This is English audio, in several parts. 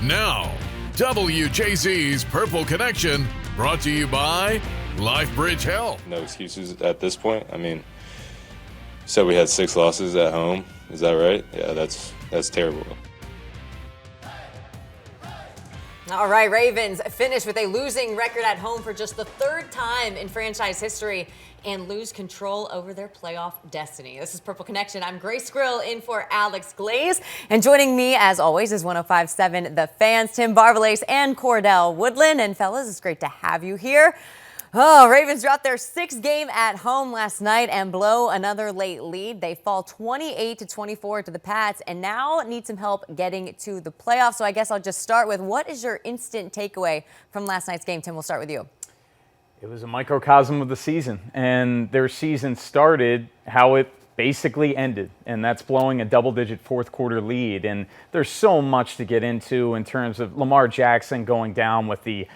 Now, WJZ's Purple Connection, brought to you by LifeBridge Health. No excuses at this point. I mean, so we had 6 losses at home. Is that right? Yeah, that's terrible. All right, Ravens finish with a losing record at home for just the 3rd time in franchise history and lose control over their playoff destiny. This is Purple Connection. I'm Grace Grill in for Alex Glaze. And joining me, as always, is 105.7 The Fans, Tim Barvalace and Cordell Woodland. And fellas, it's great to have you here. Oh, Ravens dropped their 6th game at home last night and blow another late lead. They fall 28-24 to the Pats and now need some help getting to the playoffs. So I guess I'll just start with, what is your instant takeaway from last night's game? Tim, we'll start with you. It was a microcosm of the season, and their season started how it basically ended, and that's blowing a double-digit fourth-quarter lead. And there's so much to get into in terms of Lamar Jackson going down with the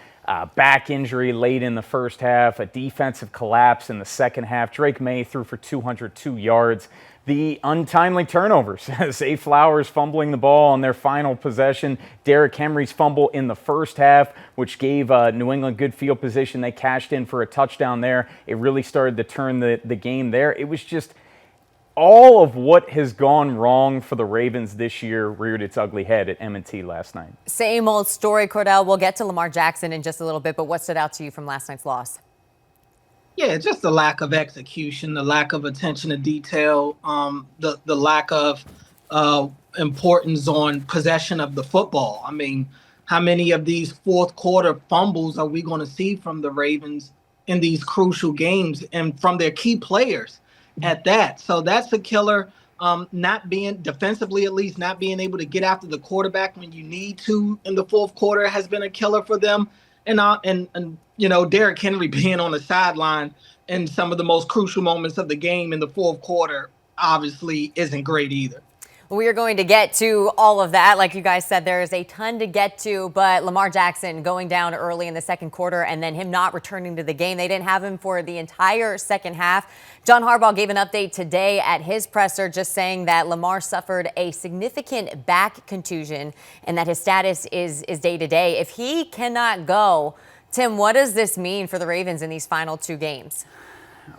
back injury late in the first half, a defensive collapse in the second half. Drake May threw for 202 yards. The untimely turnovers, Zay Flowers fumbling the ball on their final possession, Derrick Henry's fumble in the first half, which gave New England good field position. They cashed in for a touchdown there. It really started to turn the game there. It was just all of what has gone wrong for the Ravens this year reared its ugly head at M&T last night. Same old story, Cordell. We'll get to Lamar Jackson in just a little bit, but what stood out to you from last night's loss? Yeah, just the lack of execution, the lack of attention to detail, the lack of importance on possession of the football. I mean, how many of these fourth quarter fumbles are we going to see from the Ravens in these crucial games and from their key players at that? So that's a killer. Not being defensively, at least not being able to get after the quarterback when you need to in the fourth quarter has been a killer for them. And you know, Derrick Henry being on the sideline in some of the most crucial moments of the game in the fourth quarter obviously isn't great either. We are going to get to all of that. Like you guys said, there is a ton to get to, but Lamar Jackson going down early in the second quarter and then him not returning to the game. They didn't have him for the entire second half. John Harbaugh gave an update today at his presser just saying that Lamar suffered a significant back contusion and that his status is day-to-day. If he cannot go, Tim, what does this mean for the Ravens in these final 2 games?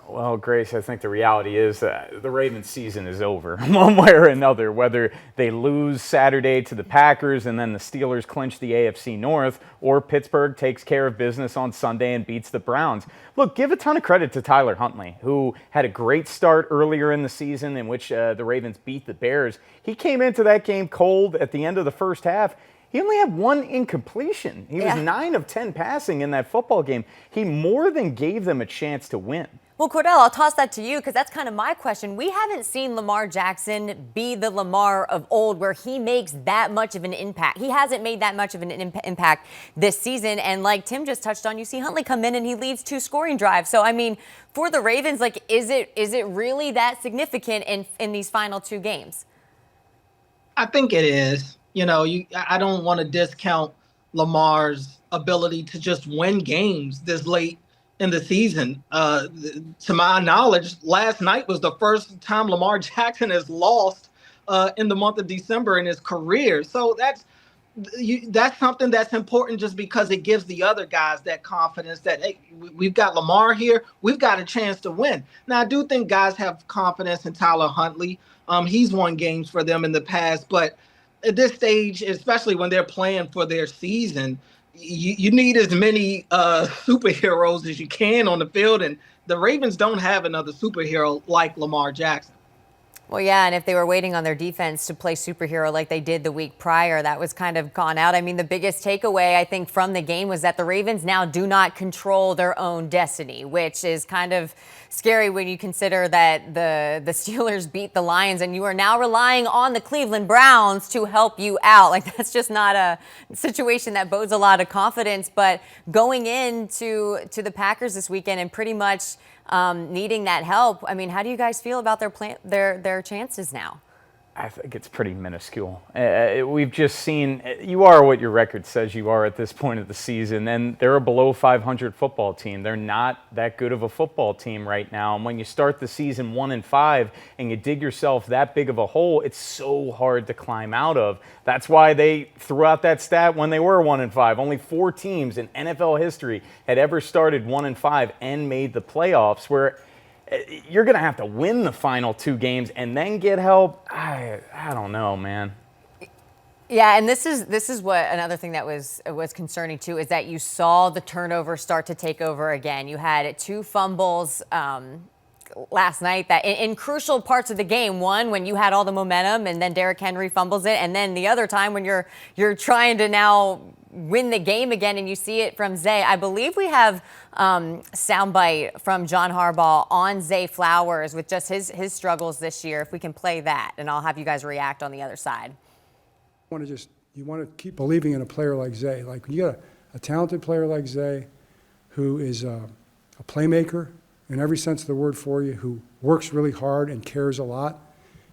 Well, Grace, I think the reality is that the Ravens season is over one way or another, whether they lose Saturday to the Packers and then the Steelers clinch the AFC North, or Pittsburgh takes care of business on Sunday and beats the Browns. Look, give a ton of credit to Tyler Huntley, who had a great start earlier in the season in which the Ravens beat the Bears. He came into that game cold at the end of the first half. He only had 1 incompletion. He was 9 of 10 passing in that football game. He more than gave them a chance to win. Well, Cordell, I'll toss that to you because that's kind of my question. We haven't seen Lamar Jackson be the Lamar of old where he makes that much of an impact. He hasn't made that much of an impact this season. And like Tim just touched on, you see Huntley come in and he leads 2 scoring drives. So, I mean, for the Ravens, like, is it really that significant in these final 2 games? I think it is. You know, I don't want to discount Lamar's ability to just win games this late in the season. To my knowledge, last night was the first time Lamar Jackson has lost in the month of December in his career. So that's something that's important just because it gives the other guys that confidence that, hey, we've got Lamar here. We've got a chance to win. Now, I do think guys have confidence in Tyler Huntley. He's won games for them in the past, but at this stage, especially when they're playing for their season, you need as many superheroes as you can on the field, and the Ravens don't have another superhero like Lamar Jackson. Well, yeah, and if they were waiting on their defense to play superhero like they did the week prior, that was kind of gone out. I mean, the biggest takeaway, I think, from the game was that the Ravens now do not control their own destiny, which is kind of scary when you consider that the Steelers beat the Lions and you are now relying on the Cleveland Browns to help you out. Like, that's just not a situation that bodes a lot of confidence. But going into the Packers this weekend and pretty much needing that help, I mean, how do you guys feel about their chances now? I think it's pretty minuscule. We've just seen you are what your record says you are at this point of the season, and they're a below 500 football team. They're not that good of a football team right now. And when you start the season 1-5 and you dig yourself that big of a hole, it's so hard to climb out of. That's why they threw out that stat when they were 1-5. Only 4 teams in NFL history had ever started 1-5 and made the playoffs, where you're going to have to win the final 2 games and then get help. I don't know, man. Yeah, and this is what another thing that was concerning too, is that you saw the turnover start to take over again. You had 2 fumbles last night that in crucial parts of the game. One, when you had all the momentum, and then Derrick Henry fumbles it, and then the other time when you're trying to now win the game again, and you see it from Zay. I believe we have soundbite from John Harbaugh on Zay Flowers with just his struggles this year. If we can play that, and I'll have you guys react on the other side. You want to keep believing in a player like Zay. Like, when you got a talented player like Zay, who is a playmaker in every sense of the word for you, who works really hard and cares a lot.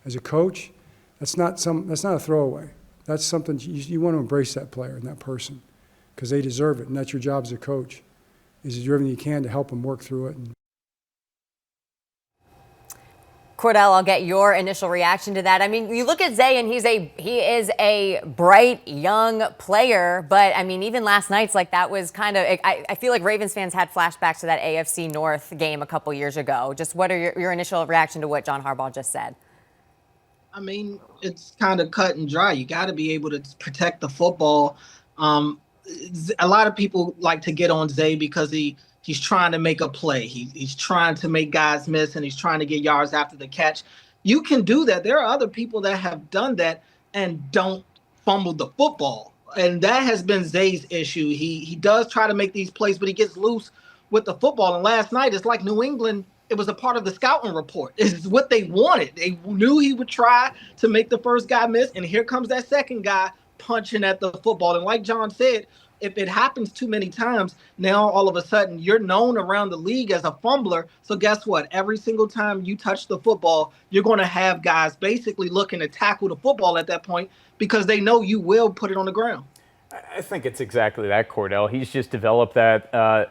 As a coach, that's not a throwaway. That's something you want to embrace, that player and that person, because they deserve it, and that's your job as a coach, is to do everything you can to help them work through it. Cordell, I'll get your initial reaction to that. I mean, you look at Zay, and he is a bright young player, but I mean, even last night's like that was kind of. I feel like Ravens fans had flashbacks to that AFC North game a couple years ago. Just what are your initial reaction to what John Harbaugh just said? I mean, it's kind of cut and dry. You got to be able to protect the football. A lot of people like to get on Zay because he's trying to make a play. He's trying to make guys miss, and he's trying to get yards after the catch. You can do that. There are other people that have done that and don't fumble the football. And that has been Zay's issue. He does try to make these plays, but he gets loose with the football. And last night, it's like New England. It was a part of the scouting report. It's what they wanted. They knew he would try to make the first guy miss, and here comes that second guy punching at the football. And like John said, if it happens too many times, now all of a sudden you're known around the league as a fumbler. So guess what? Every single time you touch the football, you're going to have guys basically looking to tackle the football at that point because they know you will put it on the ground. I think it's exactly that, Cordell. He's just developed that.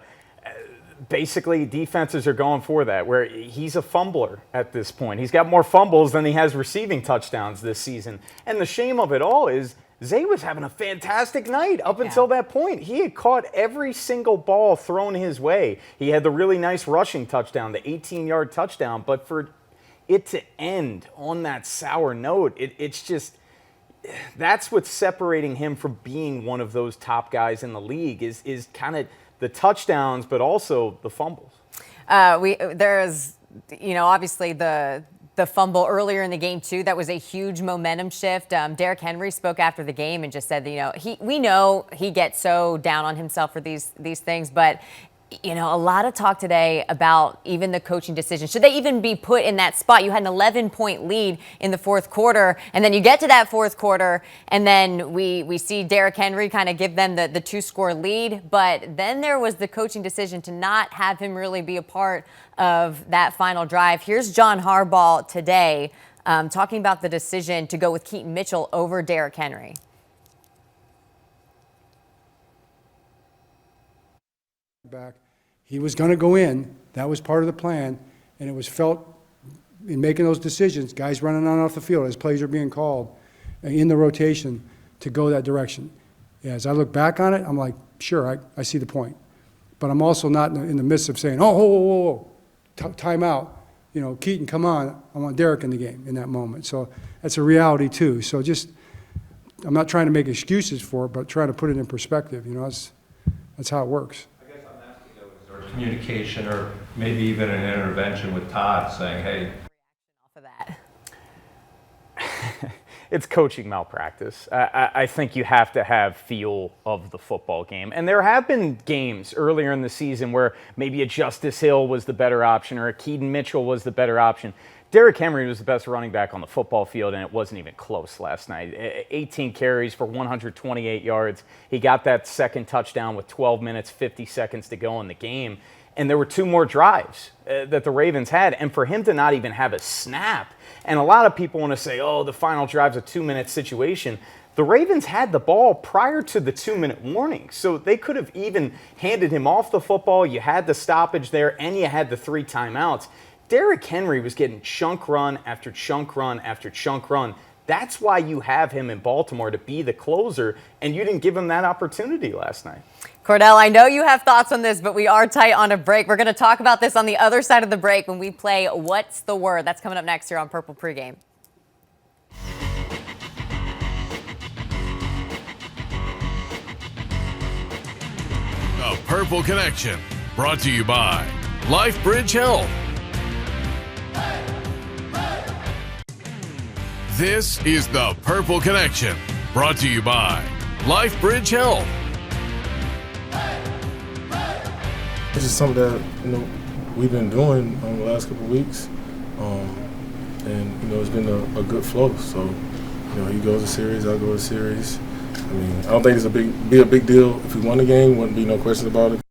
Basically, defenses are going for that, where he's a fumbler at this point. He's got more fumbles than he has receiving touchdowns this season. And the shame of it all is Zay was having a fantastic night up until that point. He had caught every single ball thrown his way. He had the really nice rushing touchdown, the 18-yard touchdown. But for it to end on that sour note, it's just – that's what's separating him from being one of those top guys in the league is kind of – the touchdowns, but also the fumbles. There's, obviously the fumble earlier in the game too. That was a huge momentum shift. Derrick Henry spoke after the game and just said, we know he gets so down on himself for these things, but a lot of talk today about even the coaching decision. Should they even be put in that spot? You had an 11-point lead in the fourth quarter, and then you get to that fourth quarter, and then we see Derrick Henry kind of give them the 2-score lead. But then there was the coaching decision to not have him really be a part of that final drive. Here's John Harbaugh today talking about the decision to go with Keaton Mitchell over Derrick Henry. Back. He was going to go in. That was part of the plan, and it was felt in making those decisions, guys running on off the field as plays are being called in the rotation to go that direction. As I look back on it, I'm like, sure, I see the point. But I'm also not in the midst of saying, whoa, time out. Keaton, come on. I want Derrick in the game in that moment. So that's a reality too. So I'm not trying to make excuses for it, but trying to put it in perspective. That's how it works. Communication or maybe even an intervention with Todd saying, hey. Off of that. It's coaching malpractice. I think you have to have feel of the football game. And there have been games earlier in the season where maybe a Justice Hill was the better option or a Keaton Mitchell was the better option. Derrick Henry was the best running back on the football field, and it wasn't even close last night. 18 carries for 128 yards. He got that second touchdown with 12 minutes, 50 seconds to go in the game. and there were 2 more drives that the Ravens had, and for him to not even have a snap, and a lot of people want to say, oh, the final drive's a 2-minute situation. The Ravens had the ball prior to the 2-minute warning, so they could have even handed him off the football. You had the stoppage there, and you had the 3 timeouts. Derrick Henry was getting chunk run after chunk run after chunk run. That's why you have him in Baltimore, to be the closer, and you didn't give him that opportunity last night. Cordell, I know you have thoughts on this, but we are tight on a break. We're going to talk about this on the other side of the break when we play What's the Word? That's coming up next here on Purple Pregame. The Purple Connection, brought to you by LifeBridge Health. This is the Purple Connection, brought to you by LifeBridge Health. It's just something that we've been doing the last couple of weeks, and it's been a good flow. So he goes to series, I go to series. I mean, I don't think it's be a big deal if we won the game. Wouldn't be no questions about it.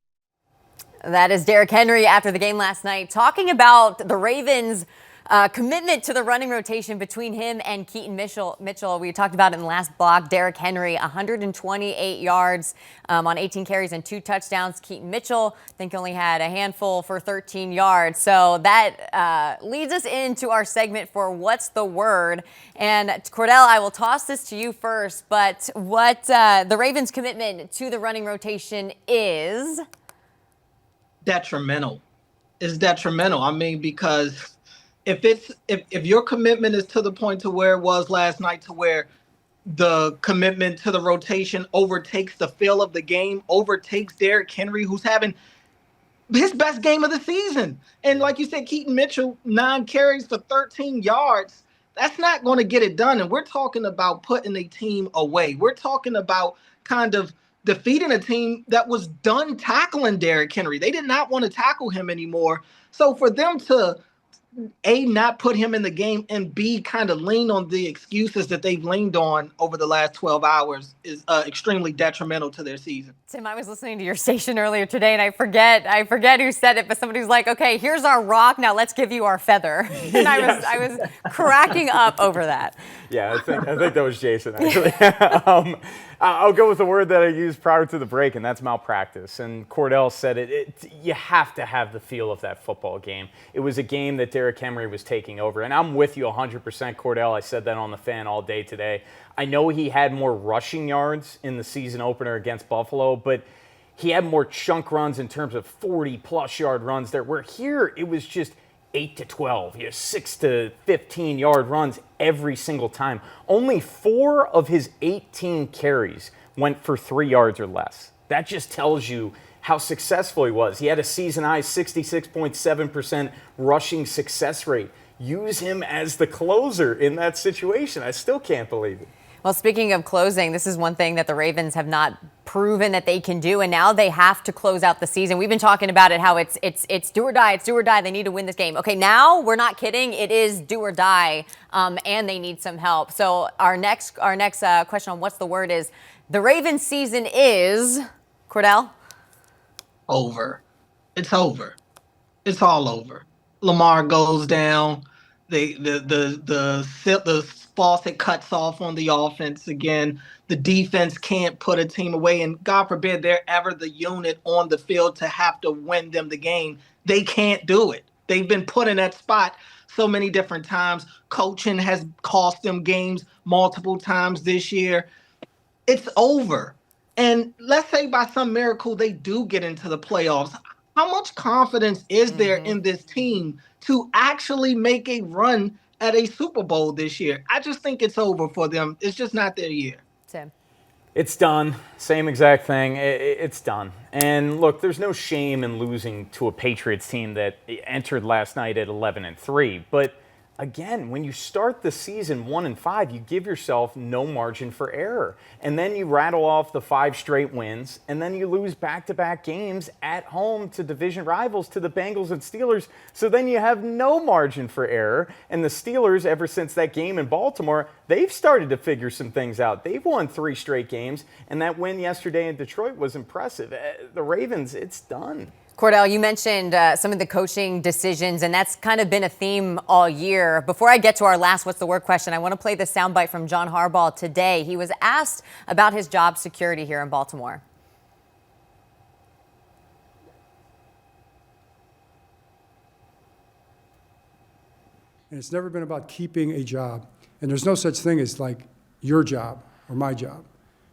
That is Derrick Henry after the game last night, talking about the Ravens' commitment to the running rotation between him and Keaton Mitchell. We talked about it in the last block. Derrick Henry, 128 yards on 18 carries and 2 touchdowns. Keaton Mitchell, I think, only had a handful for 13 yards. So that leads us into our segment for What's the Word? And Cordell, I will toss this to you first, but what the Ravens' commitment to the running rotation is? Detrimental. It's detrimental. I mean, because if your commitment is to the point to where it was last night, to where the commitment to the rotation overtakes the feel of the game, overtakes Derrick Henry, who's having his best game of the season. And like you said, Keaton Mitchell, 9 carries for 13 yards. That's not going to get it done. And we're talking about putting a team away. We're talking about kind of defeating a team that was done tackling Derrick Henry. They did not want to tackle him anymore. So for them to A, not put him in the game, and B, kind of lean on the excuses that they've leaned on over the last 12 hours is extremely detrimental to their season. Tim, I was listening to your station earlier today, and I forget who said it, but somebody was like, okay, here's our rock, now let's give you our feather. And I was cracking up over that. Yeah, I think that was Jason, actually. I'll go with the word that I used prior to the break, and that's malpractice. And Cordell said it. You have to have the feel of that football game. It was a game that Derrick Henry was taking over. And I'm with you 100%, Cordell. I said that on the fan all day today. I know he had more rushing yards in the season opener against Buffalo, but he had more chunk runs in terms of 40-plus yard runs there, where here it was just 8 to 12, 6 to 15 yard runs every single time. Only 4 of his 18 carries went for 3 yards or less. That just tells you how successful he was. He had a season high 66.7% rushing success rate. Use him as the closer in that situation. I still can't believe it. Well, speaking of closing, this is one thing that the Ravens have not proven that they can do, and now they have to close out the season. We've been talking about it, how it's do or die, it's do or die. They need to win this game. Okay, now we're not kidding. It is do or die, and they need some help. So our next question on What's the Word is, the Ravens season is, Cordell? Over. It's over. It's all over. Lamar goes down. The faucet cuts off on the offense again. The defense can't put a team away, and God forbid they're ever the unit on the field to have to win them the game. They can't do it. They've been put in that spot so many different times. Coaching has cost them games multiple times this year. It's over. And let's say by some miracle they do get into the playoffs. How much confidence is there in this team to actually make a run at a Super Bowl this year? I just think it's over for them. It's just not their year. Tim. It's done. Same exact thing. It's done. And look, there's no shame in losing to a Patriots team that entered last night at 11-3. But again, when you start the season 1-5, you give yourself no margin for error. And then you rattle off the 5 straight wins, and then you lose back-to-back games at home to division rivals, to the Bengals and Steelers. So then you have no margin for error. And the Steelers, ever since that game in Baltimore, they've started to figure some things out. They've won 3 straight games, and that win yesterday in Detroit was impressive. The Ravens, it's done. Cordell, you mentioned some of the coaching decisions, and that's kind of been a theme all year. Before I get to our last What's the Word question, I want to play the soundbite from John Harbaugh today. He was asked about his job security here in Baltimore. And it's never been about keeping a job. And there's no such thing as like your job or my job.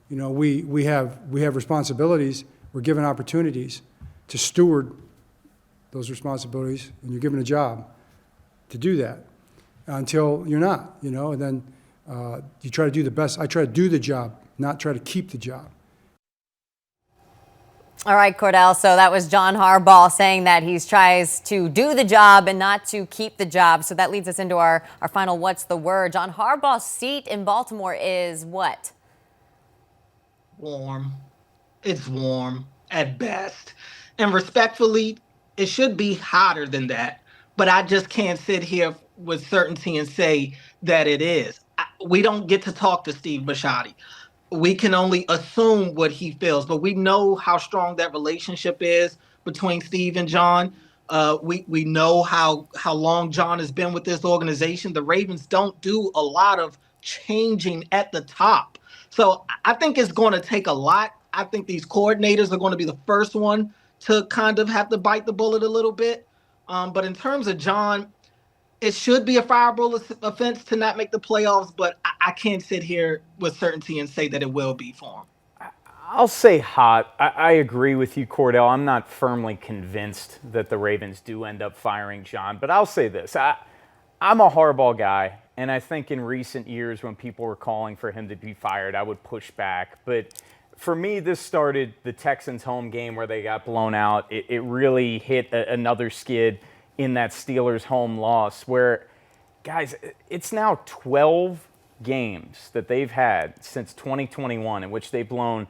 You know, we have responsibilities. We're given opportunities to steward those responsibilities, and you're given a job to do that until you're not, you know, and then you try to do the best. I try to do the job, not try to keep the job. All right, Cordell, so that was John Harbaugh saying that he tries to do the job and not to keep the job. So that leads us into our final What's the Word. John Harbaugh's seat in Baltimore is what? Warm. It's warm at best. And respectfully, it should be hotter than that. But I just can't sit here with certainty and say that it is. We don't get to talk to Steve Bisciotti. We can only assume what he feels, but we know how strong that relationship is between Steve and John. We know how long John has been with this organization. The Ravens don't do a lot of changing at the top. So I think it's going to take a lot. I think these coordinators are going to be the first one to kind of have to bite the bullet a little bit. But in terms of John, it should be a fireable offense to not make the playoffs, but I can't sit here with certainty and say that it will be for him. I'll say hot. I agree with you, Cordell. I'm not firmly convinced that the Ravens do end up firing John, but I'll say this. I'm a Harbaugh guy, and I think in recent years when people were calling for him to be fired, I would push back. But for me, this started the Texans home game where they got blown out. It really hit another skid in that Steelers home loss where, guys, it's now 12 games that they've had since 2021 in which they've blown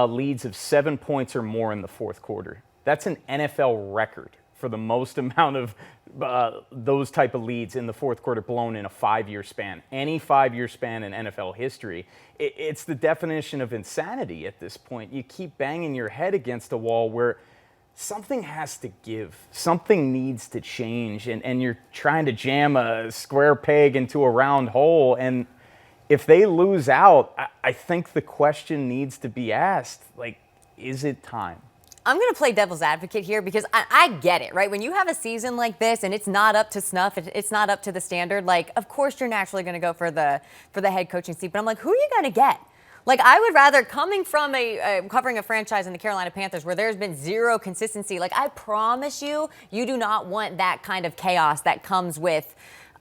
leads of 7 points or more in the fourth quarter. That's an NFL record for the most amount of those type of leads in the fourth quarter blown in a 5-year span. Any 5-year span in NFL history. It's the definition of insanity at this point. You keep banging your head against a wall where something has to give. Something needs to change, and you're trying to jam a square peg into a round hole. And if they lose out, I think the question needs to be asked, like, is it time? I'm going to play devil's advocate here because I get it, right? When you have a season like this and it's not up to snuff, it's not up to the standard, like, of course you're naturally going to go for the head coaching seat. But I'm like, who are you going to get? Like, I would rather, coming from covering a franchise in the Carolina Panthers where there's been zero consistency, like, I promise you, you do not want that kind of chaos that comes with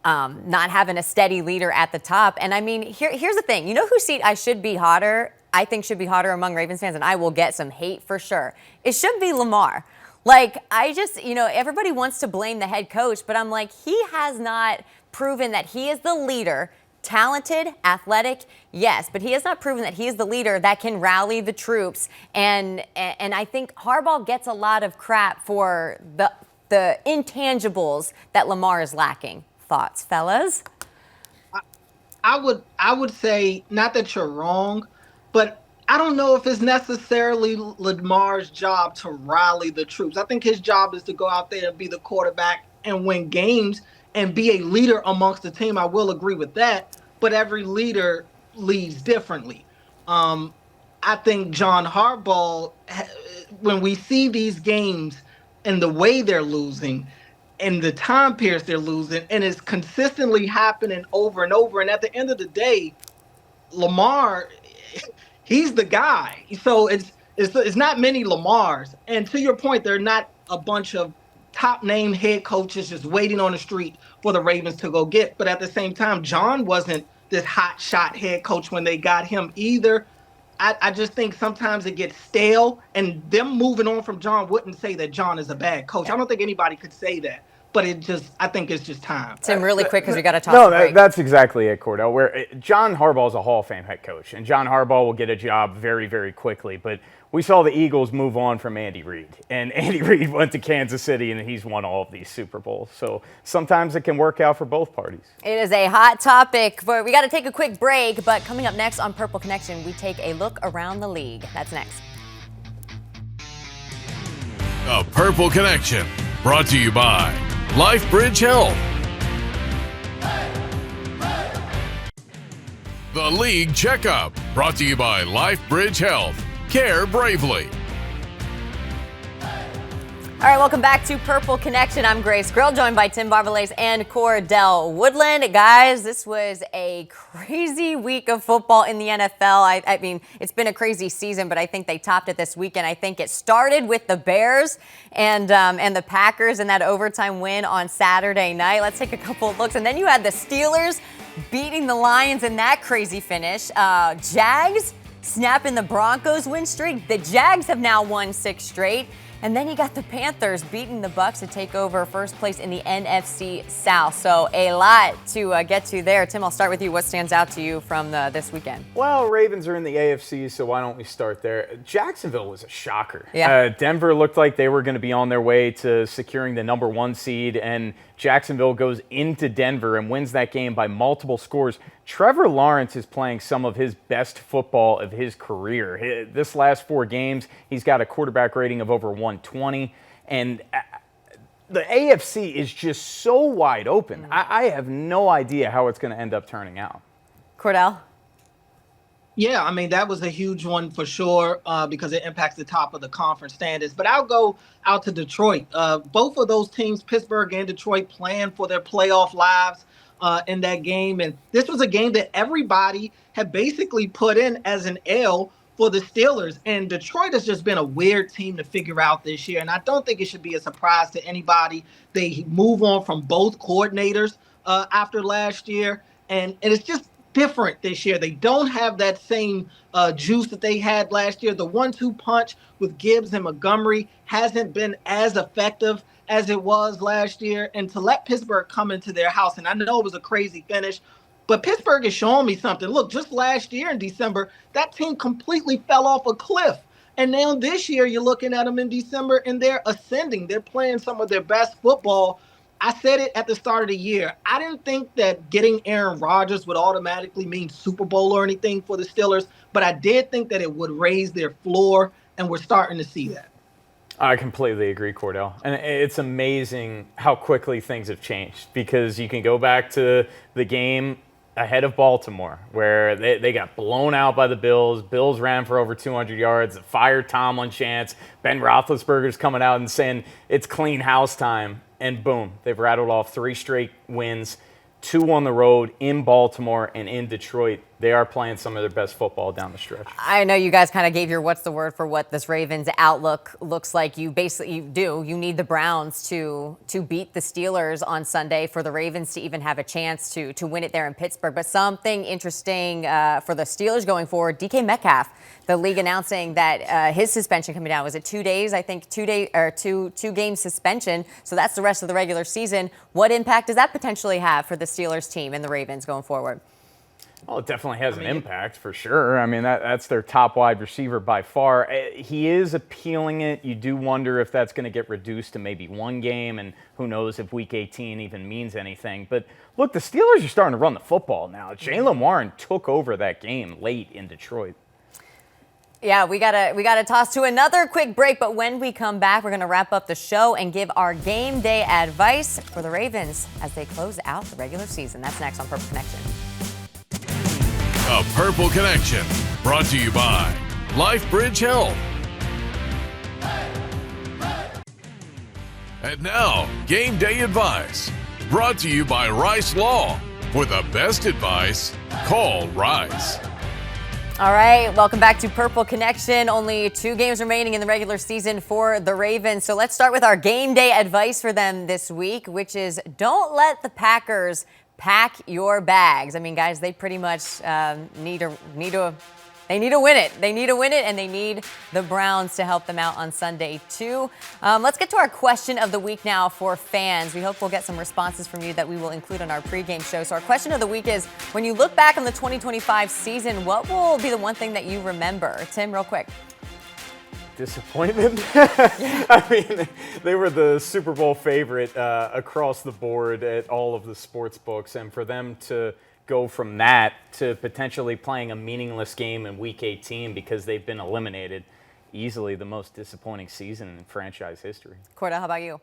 not having a steady leader at the top. And I mean, here's the thing. You know whose seat I think should be hotter among Ravens fans, and I will get some hate for sure. It should be Lamar. Like, everybody wants to blame the head coach, but I'm like, he has not proven that he is the leader. Talented, athletic, yes, but he has not proven that he is the leader that can rally the troops. And I think Harbaugh gets a lot of crap for the intangibles that Lamar is lacking. Thoughts, fellas? I would say, not that you're wrong, but I don't know if it's necessarily Lamar's job to rally the troops. I think his job is to go out there and be the quarterback and win games and be a leader amongst the team. I will agree with that, but every leader leads differently. I think John Harbaugh, when we see these games and the way they're losing and the time periods they're losing, and it's consistently happening over and over, and at the end of the day, Lamar, he's the guy. So it's not many Lamars. And to your point, they're not a bunch of top-name head coaches just waiting on the street for the Ravens to go get. But at the same time, John wasn't this hot shot head coach when they got him either. I just think sometimes it gets stale, and them moving on from John wouldn't say that John is a bad coach. I don't think anybody could say that. But I think it's just time. Tim, really quick, because we got to talk. No, that's exactly it, Cordell. Where John Harbaugh is a Hall of Fame head coach, and John Harbaugh will get a job very, very quickly. But we saw the Eagles move on from Andy Reid, and Andy Reid went to Kansas City, and he's won all of these Super Bowls. So sometimes it can work out for both parties. It is a hot topic, but we got to take a quick break. But coming up next on Purple Connection, we take a look around the league. That's next. The Purple Connection, brought to you by LifeBridge Health. The League Checkup, brought to you by LifeBridge Health. Care bravely. All right, welcome back to Purple Connection. I'm Grace Grill, joined by Tim Barbalace and Cordell Woodland. Guys, this was a crazy week of football in the NFL. I mean, it's been a crazy season, but I think they topped it this weekend. I think it started with the Bears and the Packers and that overtime win on Saturday night. Let's take a couple of looks. And then you had the Steelers beating the Lions in that crazy finish. Jags snapping the Broncos win streak. The Jags have now won 6 straight. And then you got the Panthers beating the Bucs to take over first place in the NFC South. So a lot to get to there. Tim, I'll start with you. What stands out to you from this weekend? Well, Ravens are in the AFC, so why don't we start there? Jacksonville was a shocker. Yeah. Denver looked like they were going to be on their way to securing the #1 seed, and Jacksonville goes into Denver and wins that game by multiple scores. Trevor Lawrence is playing some of his best football of his career. This last 4 games, he's got a quarterback rating of over 120. And the AFC is just so wide open. I have no idea how it's going to end up turning out. Cordell? Yeah, I mean, that was a huge one for sure because it impacts the top of the conference standings. But I'll go out to Detroit. Both of those teams, Pittsburgh and Detroit, playing for their playoff lives in that game. And this was a game that everybody had basically put in as an L for the Steelers. And Detroit has just been a weird team to figure out this year. And I don't think it should be a surprise to anybody. They move on from both coordinators after last year. And it's just different this year. They don't have that same juice that they had last year. The 1-2 punch with Gibbs and Montgomery hasn't been as effective as it was last year. And to let Pittsburgh come into their house, and I know it was a crazy finish, but Pittsburgh is showing me something. Look, just last year in December, that team completely fell off a cliff. And now this year, you're looking at them in December, and they're ascending. They're playing some of their best football. I said it at the start of the year. I didn't think that getting Aaron Rodgers would automatically mean Super Bowl or anything for the Steelers, but I did think that it would raise their floor, and we're starting to see that. I completely agree, Cordell. And it's amazing how quickly things have changed because you can go back to the game ahead of Baltimore where they got blown out by the Bills. Bills ran for over 200 yards, fired Tomlin chants. Ben Roethlisberger's coming out and saying it's clean house time. And boom, they've rattled off 3 straight wins, 2 on the road in Baltimore and in Detroit. They are playing some of their best football down the stretch. I know you guys kind of gave your what's the word for what this Ravens outlook looks like. You need the Browns to beat the Steelers on Sunday for the Ravens to even have a chance to win it there in Pittsburgh. But something interesting for the Steelers going forward, DK Metcalf, the league announcing that his suspension coming down. Was it 2 days? I think 2-game suspension. So that's the rest of the regular season. What impact does that potentially have for the Steelers team and the Ravens going forward? Well, it definitely has an impact for sure. I mean, that's their top wide receiver by far. He is appealing it. You do wonder if that's going to get reduced to maybe 1 game, and who knows if Week 18 even means anything. But look, the Steelers are starting to run the football now. Jaylen Warren took over that game late in Detroit. Yeah, we gotta toss to another quick break, but when we come back, we're gonna wrap up the show and give our game day advice for the Ravens as they close out the regular season. That's next on Purple Connection. The Purple Connection, brought to you by LifeBridge Health. And now, game day advice, brought to you by Rice Law. For the best advice, call Rice. All right, welcome back to Purple Connection. Only 2 games remaining in the regular season for the Ravens. So let's start with our game day advice for them this week, which is don't let the Packers pack your bags. I mean, guys, they pretty much need to win it. They need to win it, and they need the Browns to help them out on Sunday, too. Let's get to our question of the week now for fans. We hope we'll get some responses from you that we will include on our pregame show. So our question of the week is, when you look back on the 2025 season, what will be the one thing that you remember? Tim, real quick. Disappointment? I mean, they were the Super Bowl favorite across the board at all of the sports books, and for them to go from that to potentially playing a meaningless game in Week 18 because they've been eliminated, easily the most disappointing season in franchise history. Cordell, how about you?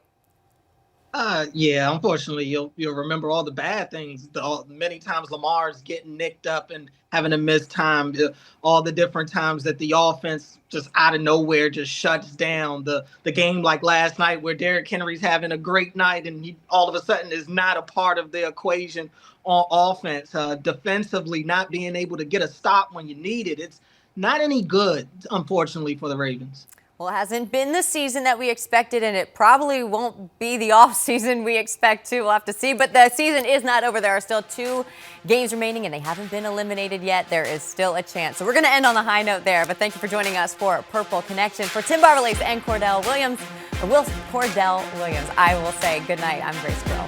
Yeah, unfortunately, you'll remember all the bad things. Many times Lamar's getting nicked up and having to miss time. All the different times that the offense just out of nowhere just shuts down. The game like last night where Derrick Henry's having a great night and he all of a sudden is not a part of the equation on offense. Defensively, not being able to get a stop when you need it. It's not any good, unfortunately, for the Ravens. Well, it hasn't been the season that we expected, and it probably won't be the off season we expect to. We'll have to see. But the season is not over. There are still 2 games remaining, and they haven't been eliminated yet. There is still a chance. So we're going to end on a high note there. But thank you for joining us for Purple Connection. For Tim Barberlace and Cordell Williams, I will say good night. I'm Grace Grill.